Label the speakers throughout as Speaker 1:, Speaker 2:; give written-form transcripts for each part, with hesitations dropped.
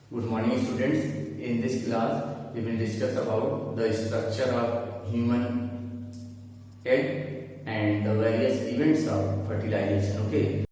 Speaker 1: Good morning students. In this class we will discuss about the structure of human egg and the various events of fertilization. Okay.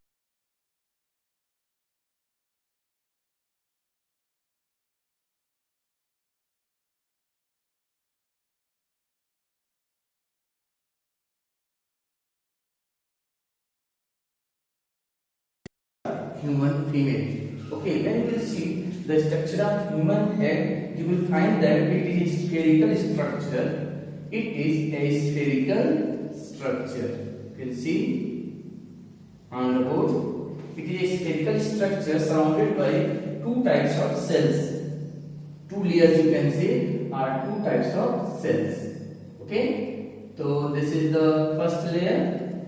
Speaker 1: Human female. Okay, when you will see the structure of human egg, you will find that it is a spherical structure. It is a spherical structure. You can see on the board. It is a spherical structure surrounded by two types of cells. Two layers you can say are two types of cells. Okay, so this is the first layer,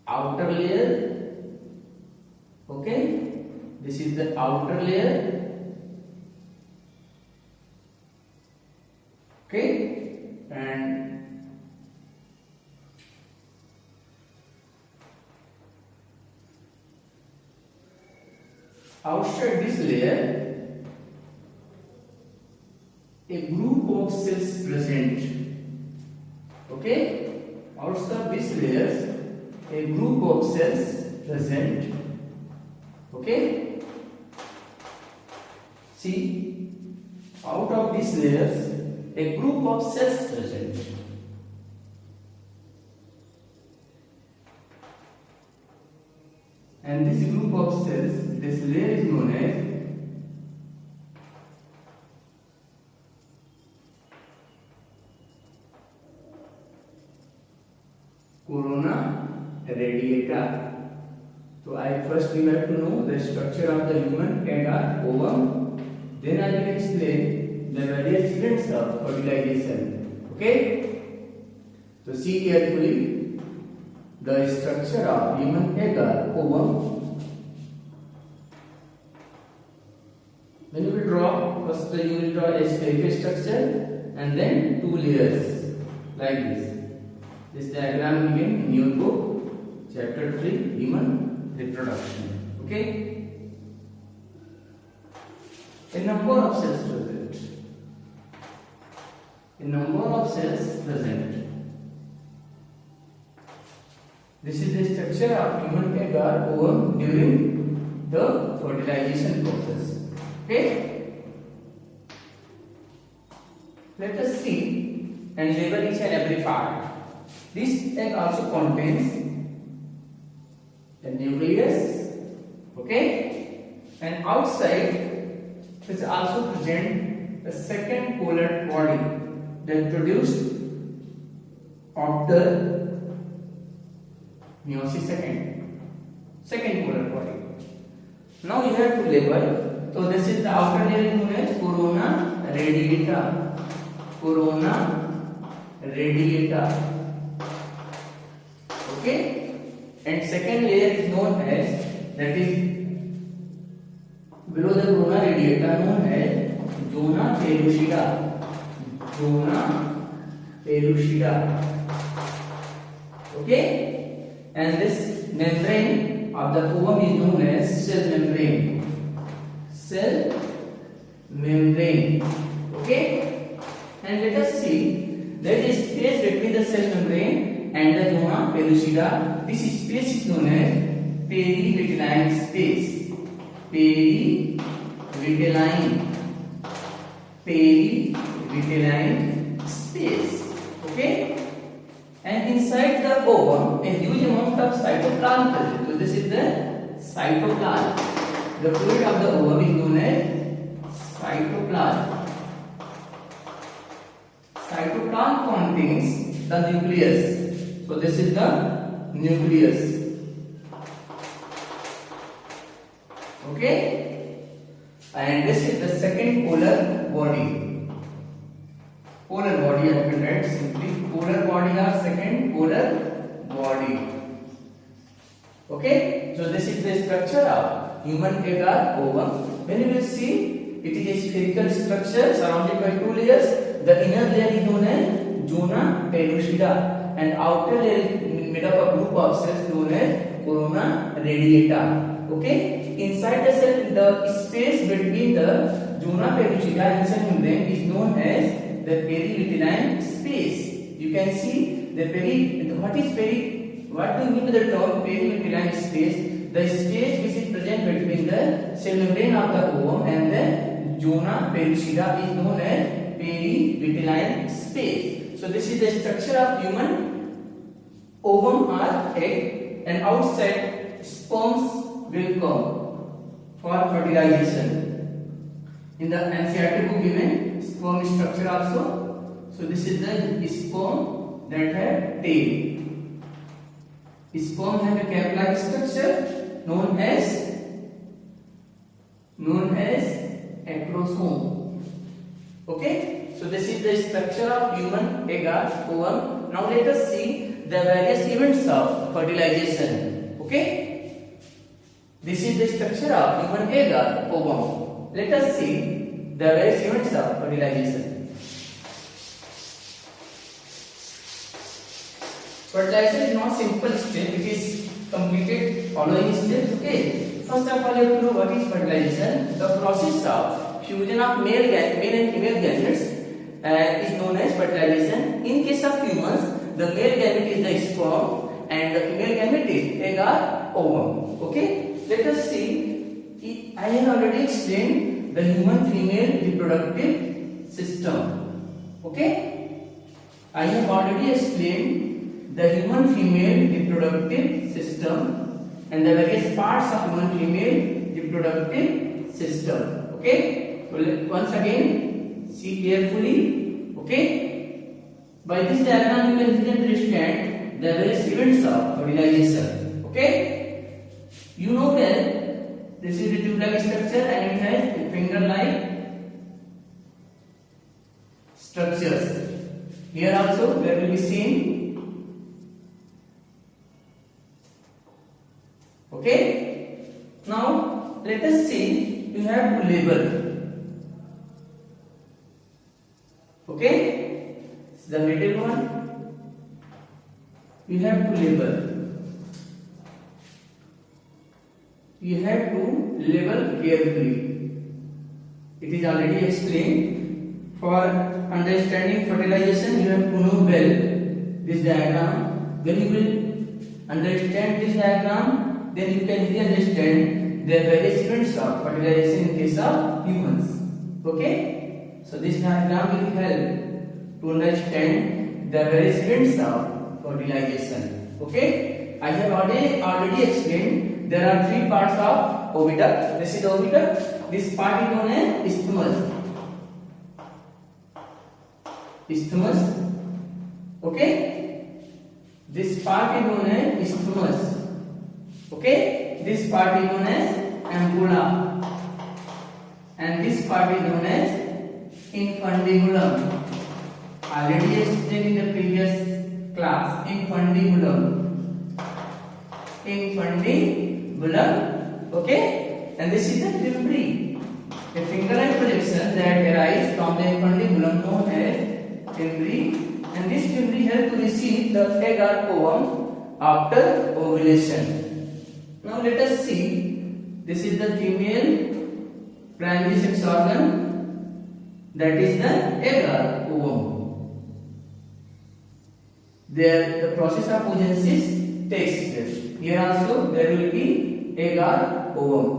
Speaker 1: outer layer. Okay, this is the outer layer. Okay, and outside this layer a group of cells present. Okay, outside this layers a group of cells present. Okay, see, out of these layers a group of cells present. And this group of cells, this layer is known as corona radiata. So first we have to know the structure of the human egg or ovum. Then I will explain the various events of fertilization. Okay? So see carefully the structure of human egg or ovum. When you will draw, first you will draw a spherical structure and then two layers like this. This diagram given in your book, chapter 3, human reproduction. Okay, a number of cells present. A number of cells present. This is the structure of human egg or ovum during the fertilization process. Okay, let us see and label each and every part. This egg also contains the nucleus, okay, and outside is also present the second polar body that produced after meiosis second polar body. Now you have to label. So this is the outer layer known as corona radiata. Corona radiata. Okay. And second layer is known as, that is below the corona radiata, known as zona pellucida. Zona pellucida. Okay, and this membrane of the ovum is known as cell membrane. Cell membrane. Okay, and let us see there is space between the cell membrane and the zona pellucida. This space is known as perivitelline space. Perivitelline space. Okay, and inside the ovum a huge amount of cytoplasm present. So this is the cytoplasm. The fluid of the ovum is known as cytoplasm. Cytoplasm contains the nucleus. So this is the nucleus. Okay, and this is the second polar body. Polar body, I can write simply polar body or second polar body. Okay, so this is the structure of human egg or ovum. When you will see, it is a spherical structure surrounded by two layers. The inner layer is known as zona pellucida, and outer layer is made up of group of cells known as corona radiata. Okay, inside the cell, the space between the zona pellucida and cell membrane is known as the perivitelline space. You can see the what do you mean by the term perivitelline space? The space which is present between the cell membrane of the ovum and the zona pellucida is known as perivitelline space. So this is the structure of human ovum or egg, and outside sperms will come for fertilization. In the NCERT book given sperm structure also. So this is the sperm that have tail. Sperm have a cap-like structure known as acrosome. Okay, so this is the structure of human egg or ovum. Now let us see the various events of fertilization. Okay, this is the structure of human egg or ovum. Let us see the various events of fertilization. Fertilization is not simple step, it is completed following steps. Okay, first of all you have to know what is fertilization. The process of fusion of male and female gametes is known as fertilization. In case of humans, the male gamete is the sperm and the female gamete is egg or ovum. Okay, let us see. I have already explained the human female reproductive system. Okay, I have already explained the human female reproductive system and the various parts of human female reproductive system. Okay, so once again see carefully. Okay, by this diagram you can understand the various events of fertilization. Okay, you know that this is the tube-like structure and it has finger-like structures. Here also there will be same. Okay, now let us see, you have to label. Okay, the middle one, you have to label. You have to label carefully. It is already explained. For understanding fertilization, you have to know well this diagram. When you will understand this diagram, then you can really understand the various events of fertilization in case of humans. Okay, so this diagram will help to understand the various events of fertilization. Okay, I have already explained there are three parts of oviduct. This is the oviduct. This part is known as isthmus. Isthmus. Okay, this part is known as isthmus. Okay, this part is known as ampulla and this part is known as infundibulum. Already explained in the previous class. Infundibulum. Okay, and this is the fimbriae, a finger-like projection that arises from the infundibulum known as fimbriae, and this fimbriae help to receive the egg or ovum after ovulation. Now let us see, this is the female primary sex organ, that is the egg or ovum. There the process of oogenesis takes place. Here also there will be egg or ovum,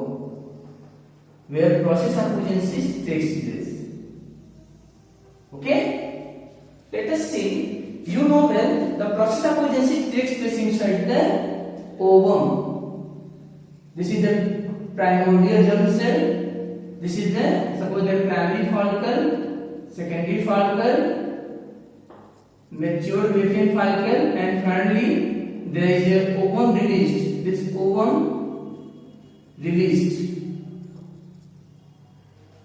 Speaker 1: where process of oogenesis takes place. Okay, let us see, you know well the process of oogenesis takes place inside the ovum. This is the primordial germ cell. This is the, suppose the primary follicle, secondary follicle, mature Brachyan follicle, and finally there is a ovum released. This ovum released.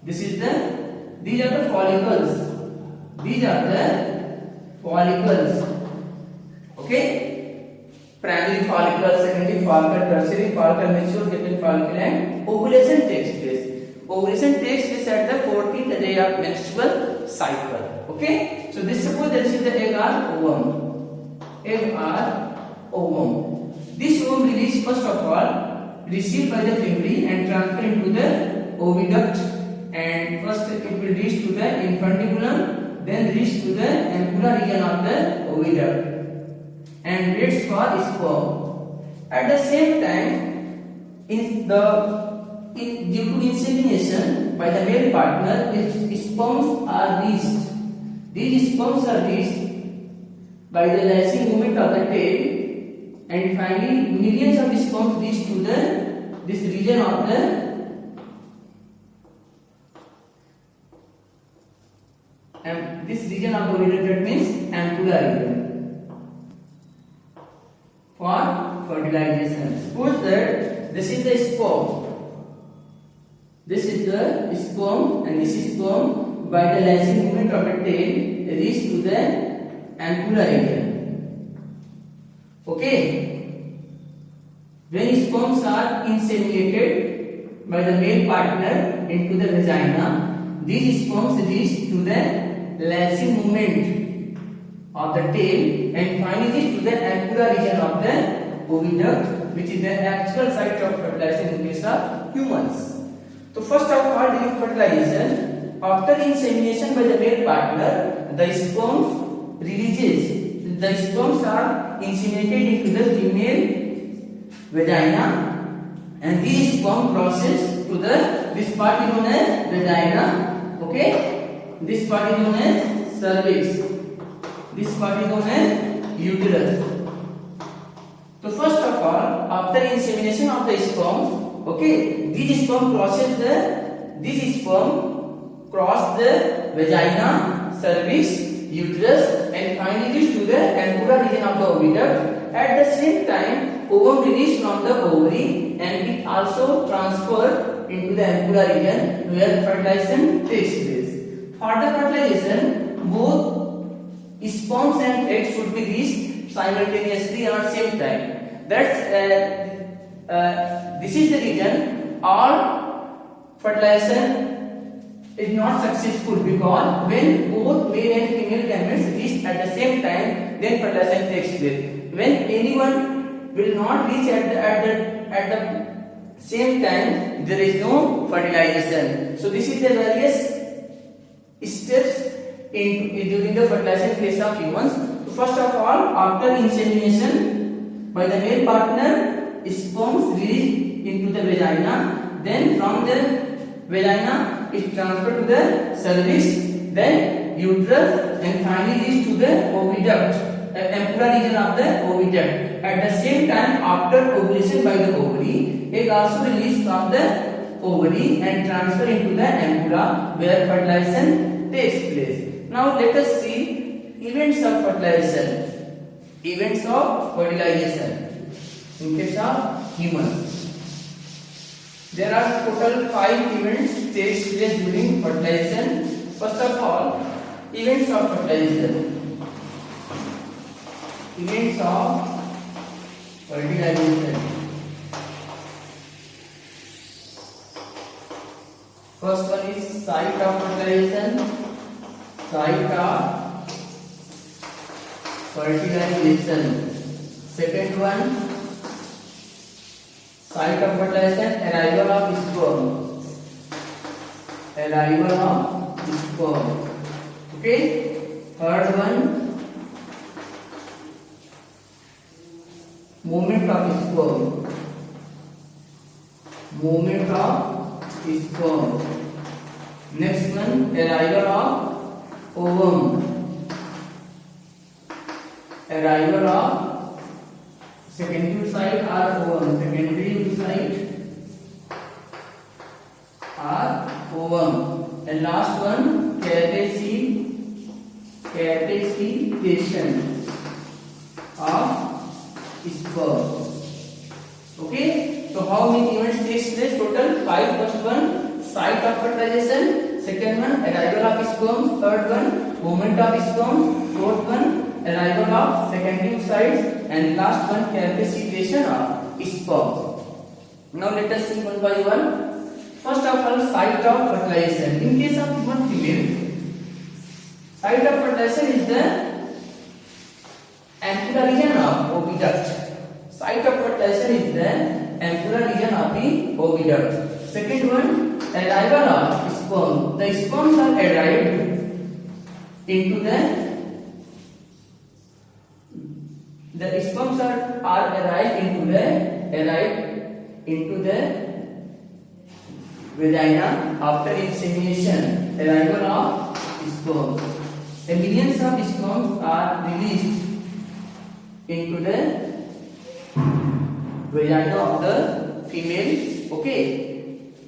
Speaker 1: This is the, these are the follicles. These are the follicles. Okay. Primary follicle, secondary follicle, tertiary follicle, mature Brachyan follicle, and ovulation takes place. Ovulation takes place at the 14th day of menstrual cycle. Okay, so this suppose this is the egg or ovum. Egg or ovum. This ovum release first of all received by the fimbriae and transfer into the oviduct, and first it will reach to the infundibulum, then reach to the ampulla region of the oviduct and waits for sperm. At the same time, due to insemination by the male partner, if sperms are reached, these sperms are reached by the lashing movement of the tail, and finally millions of sperms reach to this region of the oviduct, that means ampulla region, for fertilization. Suppose that this is the sperm, this is the sperm, and this is sperm by the lashing movement of the tail reach to the ampulla region. Okay, when sperms are inseminated by the male partner into the vagina, these sperms reach to the lashing movement of the tail and finally reach to the ampulla region of the oviduct, which is the actual site of fertilization in case of humans. So first of all, during fertilization, after insemination by the male partner, the sperms releases. The sperms are inseminated into the female vagina, and these sperm crosses to this part is known as vagina. Okay, this part is known as cervix. This part is known as uterus. So first of all, after insemination of the sperm, okay, this sperm cross the vagina, cervix, uterus, and finally reach to the ampulla region of the oviduct. At the same time, ovum released from the ovary and it also transferred into the ampulla region where fertilization takes place. For the fertilization, both sperms and eggs should be reached simultaneously or same time. This is the reason all fertilization is not successful, because when both male and female gametes reach at the same time, then fertilization takes place. When anyone will not reach at the same time, there is no fertilization. So this is the various steps during the fertilization phase of humans. So first of all, after insemination by the male partner, sperms released into the vagina, then from the vagina is transferred to the cervix, then uterus, and finally reach to the oviduct, ampulla region of the oviduct. At the same time, after ovulation by the ovary, egg also released from the ovary and transfer into the ampulla where fertilization takes place. Now let us see events of fertilization. Events of fertilization in case of humans. There are total 5 events takes place during fertilization. First of all, events of fertilization. Events of fertilization. First one is site of fertilization. Site of fertilization. Second one, site of fertilization, arrival of sperm. Arrival of sperm. Okay. Third one, movement of sperm. Movement of sperm. Next one, arrival of ovum. Arrival of secondary site or ovum. Secondary site or ovum. And last one, catechitation of sperm. Okay. So how many events takes place? Total 5. First one, site of fertilization. Second one, arrival of sperm. Third one, movement of sperm. Fourth one, arrival of secondary sites, and last one, catechitation of sperm. Now let us see one by one. First of all, site of fertilization. In case of human female, site of fertilization is the ampulla region of oviduct. Site of fertilization is the ampulla region of the oviduct. Second one, arrival of sperm. The sperms are arrived into the sperms are arrived into the vagina after insemination. Arrival of sperm. Millions of sperms are released into the vagina of the female. Okay,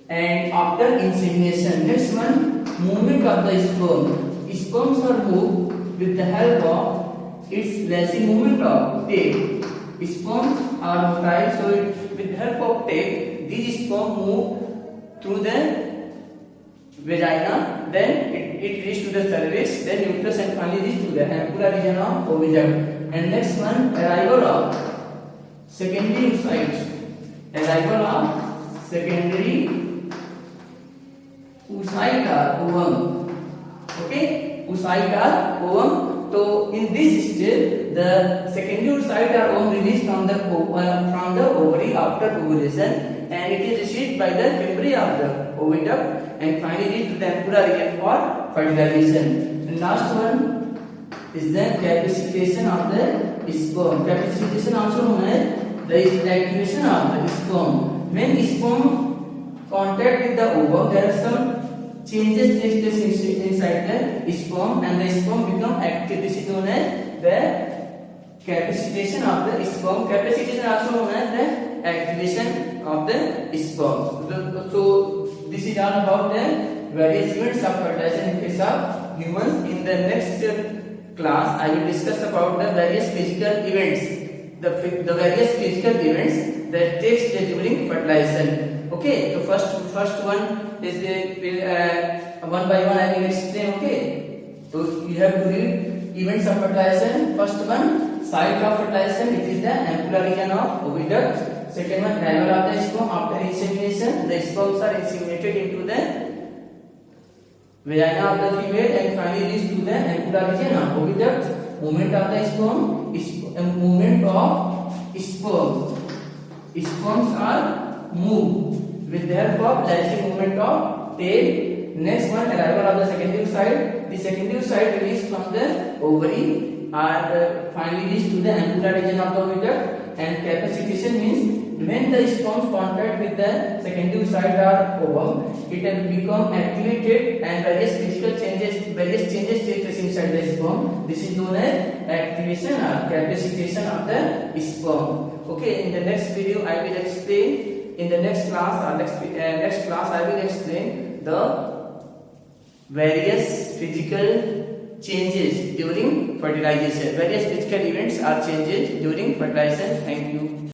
Speaker 1: and after insemination, next one, movement of the sperm. Sperms are moved with the help of its lazy movement of tail. Sperms are motile, so with the help of tail, these sperm move through the vagina, then it reaches to the cervix, then uterus, and finally reaches to the ampulla region of oviduct. And next one, arrival of secondary oocytes. Arrival of secondary oocyte or ovum. Okay, oocyte or ovum. So in this stage, the secondary oocyte or ovum released from the ovary after ovulation, and it is received by the fibri of the oviduct, and finally reach to the ampulla region for fertilization. And last one is the capacitation of the sperm. Capacitation also known as the activation of the sperm. When sperm contact with the ovum, there are some changes take place inside the sperm, and the sperm become active. This is known as the capacitation of the sperm. Capacitation also known as the activation of the sperm. So this is all about the various events of fertilization in case of humans. In the next class, I will discuss about the various physical events, the various physical events that takes place during fertilization. Okay, the first one is one by one I will explain. Okay, so you have to read events of fertilization. First one, site of fertilization. It is the ampulla region of oviduct. Second one, arrival of the sperm after insemination. The sperms are inseminated into the vagina of the female and finally reach to the ampulla region of oviduct. Movement of the sperm is movement of sperms. Sperms are moved with the help of lazy movement of tail. Next one, arrival of the secondary oocyte. The secondary oocyte released from the ovary are finally reached to the ampulla region of the oviduct. And capacitation means when the sperms contact with the secondary oocyte or ovum, it has become activated and various changes take place inside the sperm. This is known as activation or capacitation of the sperm. Okay, in the next video I will explain. In the next class I will explain the various physical changes during fertilization. Various physical events are changes during fertilization. Thank you.